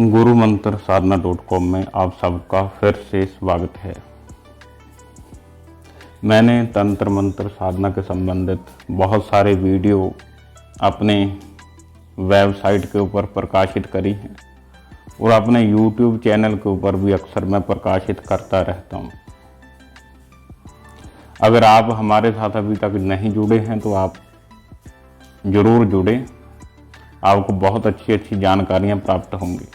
गुरु मंत्र साधना.com में आप सबका फिर से स्वागत है। मैंने तंत्र मंत्र साधना के संबंधित बहुत सारे वीडियो अपने वेबसाइट के ऊपर प्रकाशित करी हैं और अपने YouTube चैनल के ऊपर भी अक्सर मैं प्रकाशित करता रहता हूँ। अगर आप हमारे साथ अभी तक नहीं जुड़े हैं तो आप ज़रूर जुड़ें, आपको बहुत अच्छी जानकारियाँ प्राप्त होंगी।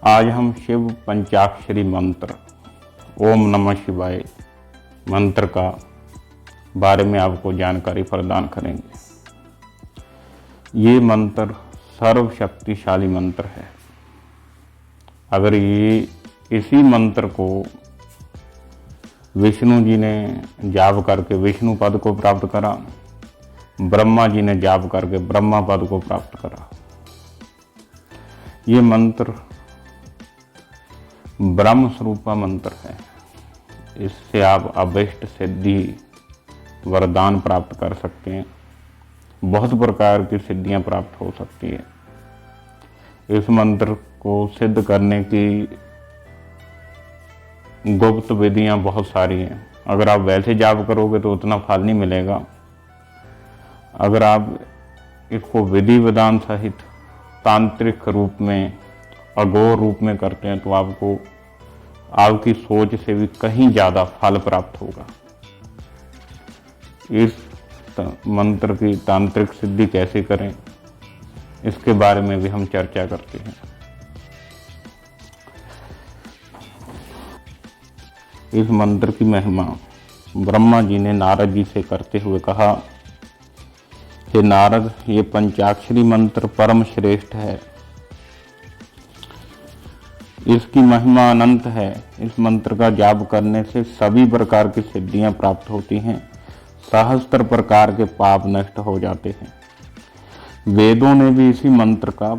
आज हम शिव पंचाक्षरी मंत्र ओम नमः शिवाय मंत्र का बारे में आपको जानकारी प्रदान करेंगे। ये मंत्र सर्वशक्तिशाली मंत्र है। अगर इसी मंत्र को विष्णु जी ने जाप करके विष्णु पद को प्राप्त करा, ब्रह्मा जी ने जाप करके ब्रह्मा पद को प्राप्त करा। ये मंत्र ब्रह्म स्वरूपा मंत्र है। इससे आप अभीष्ट सिद्धि वरदान प्राप्त कर सकते हैं। बहुत प्रकार की सिद्धियां प्राप्त हो सकती है। इस मंत्र को सिद्ध करने की गुप्त विधियां बहुत सारी हैं। अगर आप वैसे जाप करोगे तो उतना फल नहीं मिलेगा। अगर आप इसको विधि विधान सहित तांत्रिक रूप में अघोर रूप में करते हैं तो आपको आपकी सोच से भी कहीं ज़्यादा फल प्राप्त होगा। इस मंत्र की तांत्रिक सिद्धि कैसे करें, इसके बारे में भी हम चर्चा करते हैं। इस मंत्र की महिमा ब्रह्मा जी ने नारद जी से करते हुए कहा, हे नारद, ये पंचाक्षरी मंत्र परम श्रेष्ठ है। इसकी महिमा अनंत है। इस मंत्र का जाप करने से सभी प्रकार की सिद्धियां प्राप्त होती हैं। सहस्त्र प्रकार के पाप नष्ट हो जाते हैं। वेदों ने भी इसी मंत्र का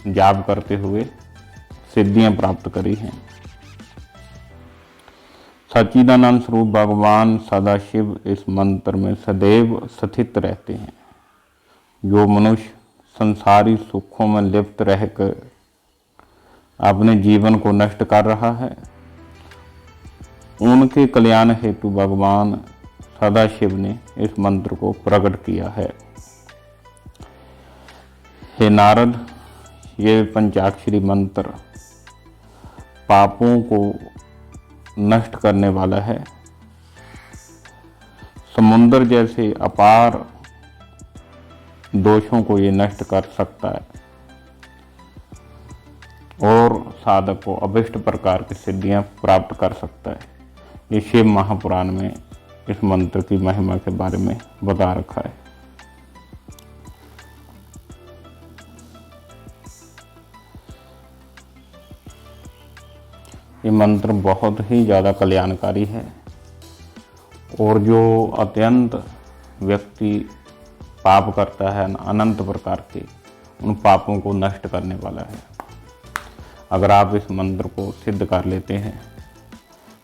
जाप करते हुए सिद्धियां प्राप्त करी हैं। सच्चिदानंद स्वरूप भगवान सदाशिव इस मंत्र में सदैव स्थित रहते हैं। जो मनुष्य संसारी सुखों में लिप्त रहकर अपने जीवन को नष्ट कर रहा है, उनके कल्याण हेतु भगवान सदाशिव ने इस मंत्र को प्रकट किया है। हे नारद, ये पंचाक्षरी मंत्र पापों को नष्ट करने वाला है। समुद्र जैसे अपार दोषों को ये नष्ट कर सकता है और साधक को अभीष्ट प्रकार की सिद्धियां प्राप्त कर सकता है। ये शिव महापुराण में इस मंत्र की महिमा के बारे में बता रखा है। ये मंत्र बहुत ही ज़्यादा कल्याणकारी है और जो अत्यंत व्यक्ति पाप करता है अनंत प्रकार के, उन पापों को नष्ट करने वाला है। अगर आप इस मंत्र को सिद्ध कर लेते हैं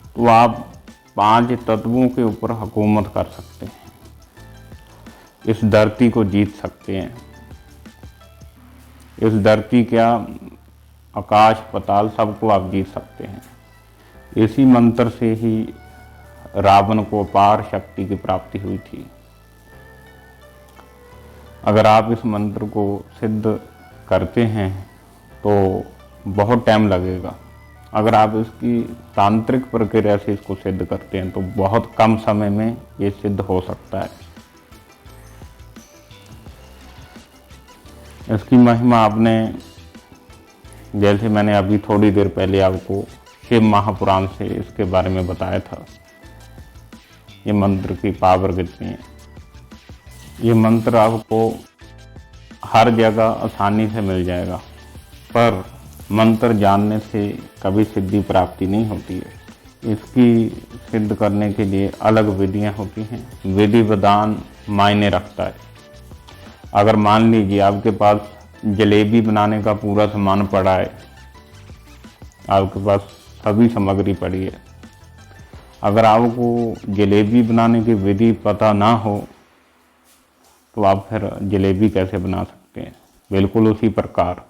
तो आप 5 तत्वों के ऊपर हुकूमत कर सकते हैं। इस धरती को जीत सकते हैं। इस धरती क्या, आकाश पाताल सबको आप जीत सकते हैं। इसी मंत्र से ही रावण को अपार शक्ति की प्राप्ति हुई थी। अगर आप इस मंत्र को सिद्ध करते हैं तो बहुत टाइम लगेगा। अगर आप इसकी तांत्रिक प्रक्रिया से इसको सिद्ध करते हैं तो बहुत कम समय में ये सिद्ध हो सकता है। इसकी महिमा आपने, जैसे मैंने अभी थोड़ी देर पहले आपको शिव महापुराण से इसके बारे में बताया था, ये मंत्र की पावर कितनी है। ये मंत्र आपको हर जगह आसानी से मिल जाएगा, पर मंत्र जानने से कभी सिद्धि प्राप्ति नहीं होती है। इसकी सिद्ध करने के लिए अलग विधियां होती हैं। विधि विधान मायने रखता है। अगर मान लीजिए आपके पास जलेबी बनाने का पूरा सामान पड़ा है, आपके पास सभी सामग्री पड़ी है, अगर आपको जलेबी बनाने की विधि पता ना हो तो आप फिर जलेबी कैसे बना सकते हैं। बिल्कुल उसी प्रकार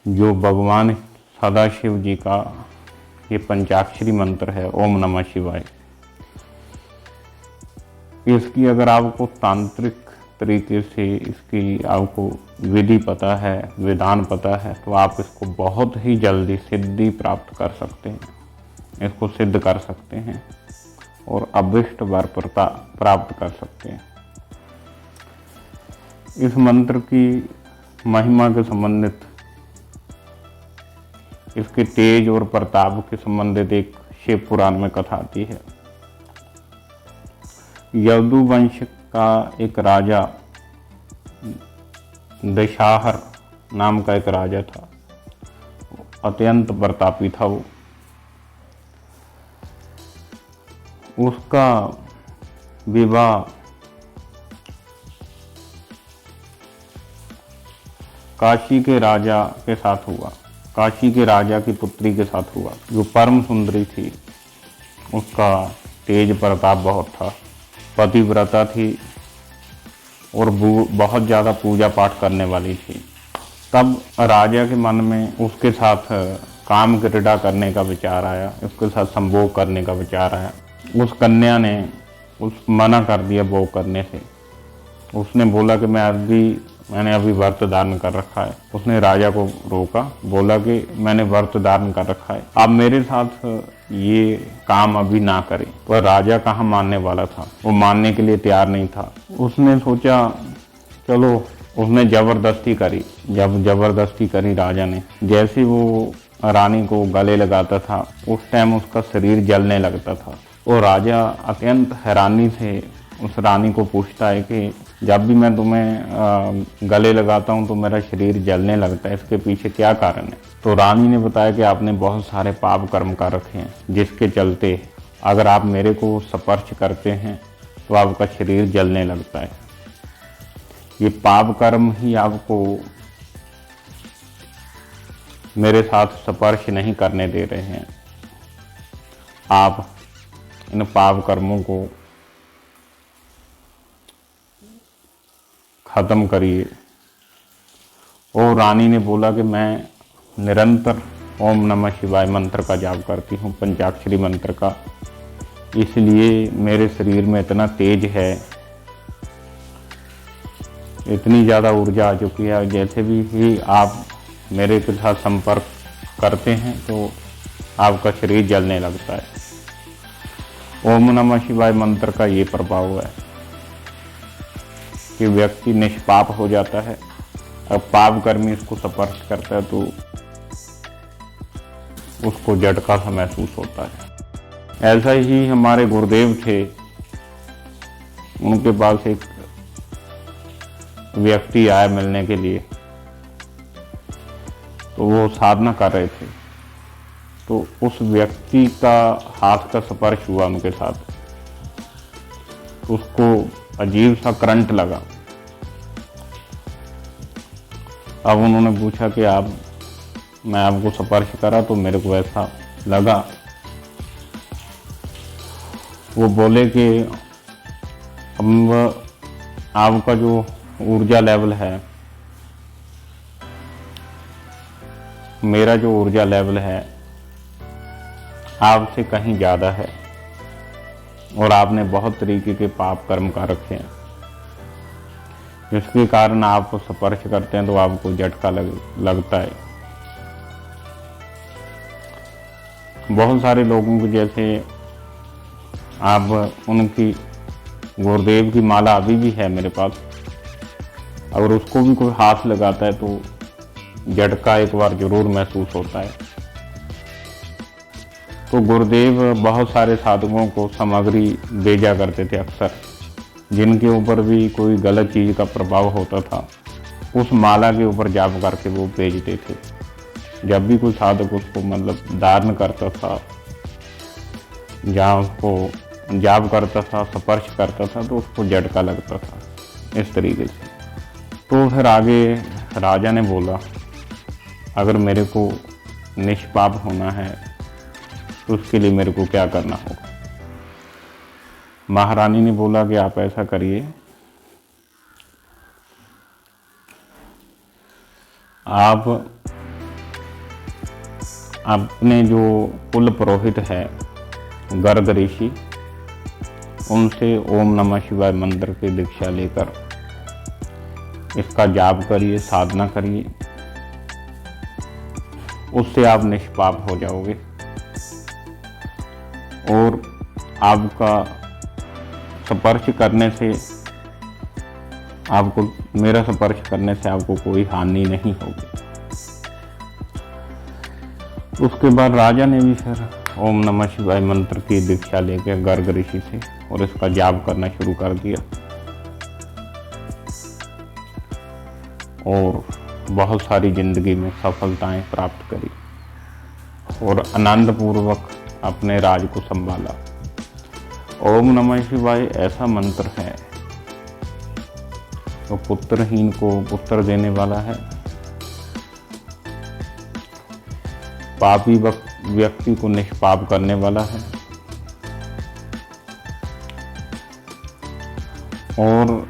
जो भगवान सदाशिव जी का ये पंचाक्षरी मंत्र है, ओम नमः शिवाय, इसकी अगर आपको तांत्रिक तरीके से इसकी आपको विधि पता है, विधान पता है, तो आप इसको बहुत ही जल्दी सिद्धि प्राप्त कर सकते हैं, इसको सिद्ध कर सकते हैं और अभीष्ट वर प्राप्त कर सकते हैं। इस मंत्र की महिमा के संबंधित, इसके तेज और प्रताप के संबंधित एक शिव पुराण में कथा आती है। यदु वंश का एक राजा, दशाहर नाम का एक राजा था, अत्यंत प्रतापी था वो। उसका विवाह काशी के राजा के साथ हुआ, काशी के राजा की पुत्री के साथ हुआ, जो परम सुंदरी थी। उसका तेज प्रताप बहुत था, पतिव्रता थी और बहुत ज़्यादा पूजा पाठ करने वाली थी। तब राजा के मन में उसके साथ काम क्रीड़ा करने का विचार आया, उसके साथ संभोग करने का विचार आया। उस कन्या ने मना कर दिया भोग करने से। उसने बोला कि मैंने अभी व्रत धारण कर रखा है। उसने राजा को रोका, बोला कि मैंने व्रत धारण कर रखा है, आप मेरे साथ ये काम अभी ना करें। पर राजा कहाँ मानने वाला था, वो मानने के लिए तैयार नहीं था। उसने सोचा चलो, उसने जबरदस्ती करी। जब जबरदस्ती करी राजा ने, जैसे वो रानी को गले लगाता था, उस टाइम उसका शरीर जलने लगता था। और राजा अत्यंत हैरानी से उस रानी को पूछता है कि जब भी मैं तुम्हें गले लगाता हूँ तो मेरा शरीर जलने लगता है, इसके पीछे क्या कारण है? तो रानी ने बताया कि आपने बहुत सारे पाप कर्म कर रखे हैं, जिसके चलते अगर आप मेरे को स्पर्श करते हैं तो आपका शरीर जलने लगता है। ये पाप कर्म ही आपको मेरे साथ स्पर्श नहीं करने दे रहे हैं। आप इन पाप कर्मों को खत्म करिए। और रानी ने बोला कि मैं निरंतर ओम नमः शिवाय मंत्र का जाप करती हूँ, पंचाक्षरी मंत्र का, इसलिए मेरे शरीर में इतना तेज है, इतनी ज़्यादा ऊर्जा आ चुकी है। जैसे भी आप मेरे के साथ संपर्क करते हैं तो आपका शरीर जलने लगता है। ओम नमः शिवाय मंत्र का ये प्रभाव है कि व्यक्ति निष्पाप हो जाता है। अब पाप कर्मी इसको स्पर्श करता है तो उसको झटका सा महसूस होता है। ऐसा ही हमारे गुरुदेव थे, उनके पास एक व्यक्ति आया मिलने के लिए, तो वो साधना कर रहे थे, तो उस व्यक्ति का हाथ का स्पर्श हुआ उनके साथ, उसको अजीब सा करंट लगा। अब उन्होंने पूछा कि मैं आपको स्पर्श करा तो मेरे को ऐसा लगा। वो बोले कि अब आपका जो ऊर्जा लेवल है, मेरा जो ऊर्जा लेवल है आपसे कहीं ज़्यादा है और आपने बहुत तरीके के पाप कर्म कर रखे हैं, जिसके कारण आप स्पर्श करते हैं तो आपको झटका लगता है। बहुत सारे लोगों को, जैसे आप उनकी गुरुदेव की माला अभी भी है मेरे पास, अगर उसको भी कोई हाथ लगाता है तो झटका एक बार जरूर महसूस होता है। तो गुरुदेव बहुत सारे साधुओं को सामग्री भेजा करते थे अक्सर, जिनके ऊपर भी कोई गलत चीज़ का प्रभाव होता था, उस माला के ऊपर जाप करके वो भेजते थे। जब भी कोई साधक उसको धारण करता था, जहाँ उसको जाप करता था, स्पर्श करता था, तो उसको झटका लगता था इस तरीके से। तो फिर आगे राजा ने बोला, अगर मेरे को निष्पाप होना है तो उसके लिए मेरे को क्या करना होगा? महारानी ने बोला कि आप ऐसा करिए, आप अपने जो कुल पुरोहित है गर्ग ऋषि, उनसे ओम नमः शिवाय मंत्र की दीक्षा लेकर इसका जाप करिए, साधना करिए, उससे आप निष्पाप हो जाओगे और आपका स्पर्श करने से आपको, मेरा स्पर्श करने से आपको कोई हानि नहीं होगी। उसके बाद राजा ने भी फिर ओम नमः शिवाय मंत्र की दीक्षा लेकर गर्ग ऋषि से और इसका जाप करना शुरू कर दिया और बहुत सारी जिंदगी में सफलताएं प्राप्त करी और आनंद पूर्वक अपने राज को संभाला। ओम नमः शिवाय ऐसा मंत्र है तो पुत्रहीन को पुत्र देने वाला है, पापी व्यक्ति को निष्पाप करने वाला है और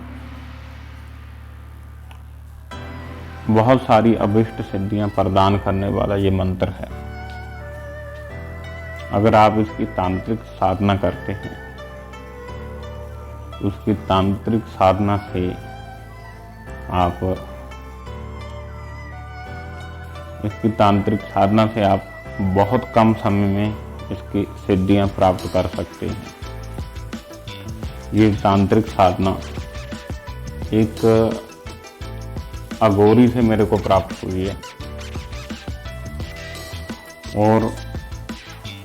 बहुत सारी अभिष्ट सिद्धियां प्रदान करने वाला ये मंत्र है। अगर आप इसकी तांत्रिक साधना करते हैं, उसकी तांत्रिक साधना से आप बहुत कम समय में इसकी सिद्धियां प्राप्त कर सकते हैं। ये तांत्रिक साधना एक अघोरी से मेरे को प्राप्त हुई है और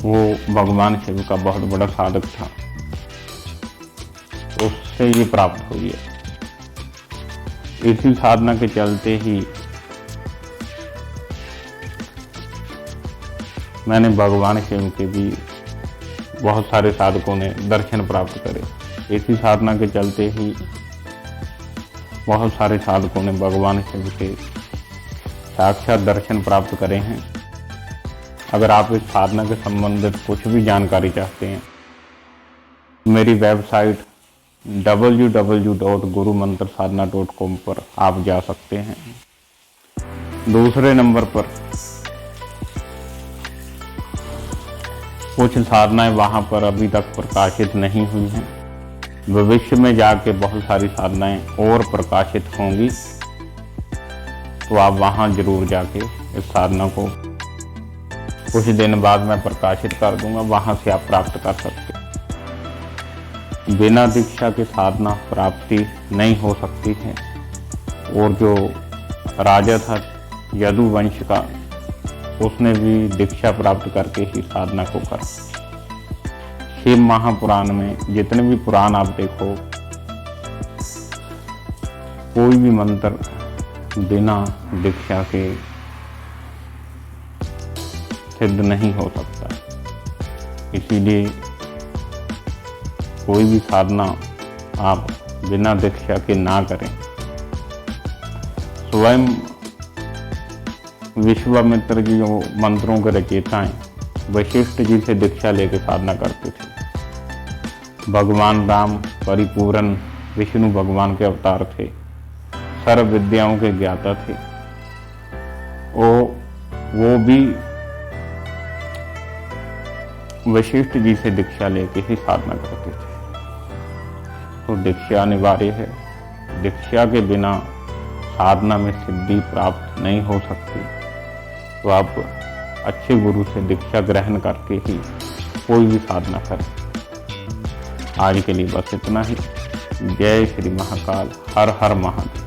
वो भगवान शिव का बहुत बड़ा साधक था, उससे ये प्राप्त हुई है। इसी साधना के चलते ही मैंने भगवान शिव के भी बहुत सारे साधकों ने दर्शन प्राप्त करे। इसी साधना के चलते ही बहुत सारे साधकों ने भगवान शिव के साक्षात दर्शन प्राप्त करे हैं। अगर आप इस साधना के संबंधित कुछ भी जानकारी चाहते हैं, मेरी वेबसाइट www.gurumantrasadhana.com पर आप जा सकते हैं। दूसरे नंबर पर कुछ साधनाएं वहां पर अभी तक प्रकाशित नहीं हुई हैं, भविष्य में जाके बहुत सारी साधनाएं और प्रकाशित होंगी, तो आप वहां जरूर जाके इस साधना को कुछ दिन बाद मैं प्रकाशित कर दूंगा, वहां से आप प्राप्त कर सकते हैं। बिना दीक्षा के साधना प्राप्ति नहीं हो सकती है और जो राजा था यदुवंश का, उसने भी दीक्षा प्राप्त करके ही साधना को करा। शिव महापुराण में जितने भी पुराण आप देखो, कोई भी मंत्र बिना दीक्षा के सिद्ध नहीं हो सकता। इसीलिए कोई भी साधना आप बिना दीक्षा के ना करें। स्वयं विश्वामित्र जी जो मंत्रों के रचयिता हैं, वशिष्ठ जी से दीक्षा लेकर साधना करते थे। भगवान राम परिपूर्ण विष्णु भगवान के अवतार थे, सर्व विद्याओं के ज्ञाता थे। वो भी वशिष्ठ जी से दीक्षा लेके ही साधना करते थे। तो दीक्षा अनिवार्य है। दीक्षा के बिना साधना में सिद्धि प्राप्त नहीं हो सकती। तो आप अच्छे गुरु से दीक्षा ग्रहण करके ही कोई भी साधना करें। आज के लिए बस इतना ही। जय श्री महाकाल। हर हर महादेव।